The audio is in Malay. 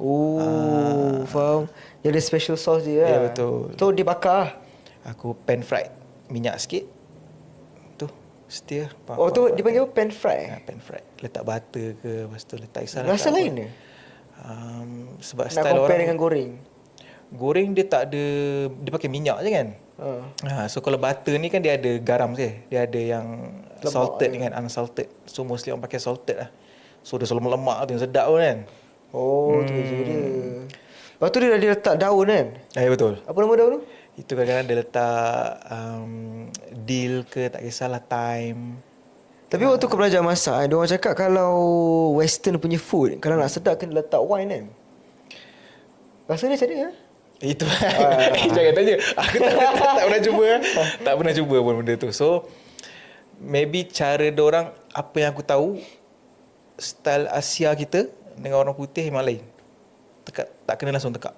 Oh, faham. Dia ada special sauce dia Ya, lah. betul. So dia bakar. Aku pan fried, minyak sikit. Tu setia. Oh tu dipanggil pan fry. Pan fried. Letak butter ke, lepas tu letak kisah Rasa letak apa. lain ke? Sebab Nak style compare orang dengan goreng. goreng dia tak ada, dia pakai minyak je kan. So kalau butter ni kan dia ada garam je. Dia ada yang Lemak salted je. dengan unsalted. So mostly orang pakai salted lah. So dia selalu lemak tu yang sedap pun kan. Oh, tu beza dia. Lepas tu dia letak daun kan? Betul. Apa nama daun tu? Itu kadang-kadang dia letak dill ke, tak kisahlah, thyme. Tapi waktu kau belajar masak, dia orang cakap kalau western punya food, kalau nak sedap kena letak wine kan? Rasa dia macam mana? Itu jangan tanya. Aku tak pernah cuba. Tak pernah cuba pun benda tu. So maybe cara diorang, apa yang aku tahu, style Asia kita dengan orang putih memang lain. Tak kena langsung tekak.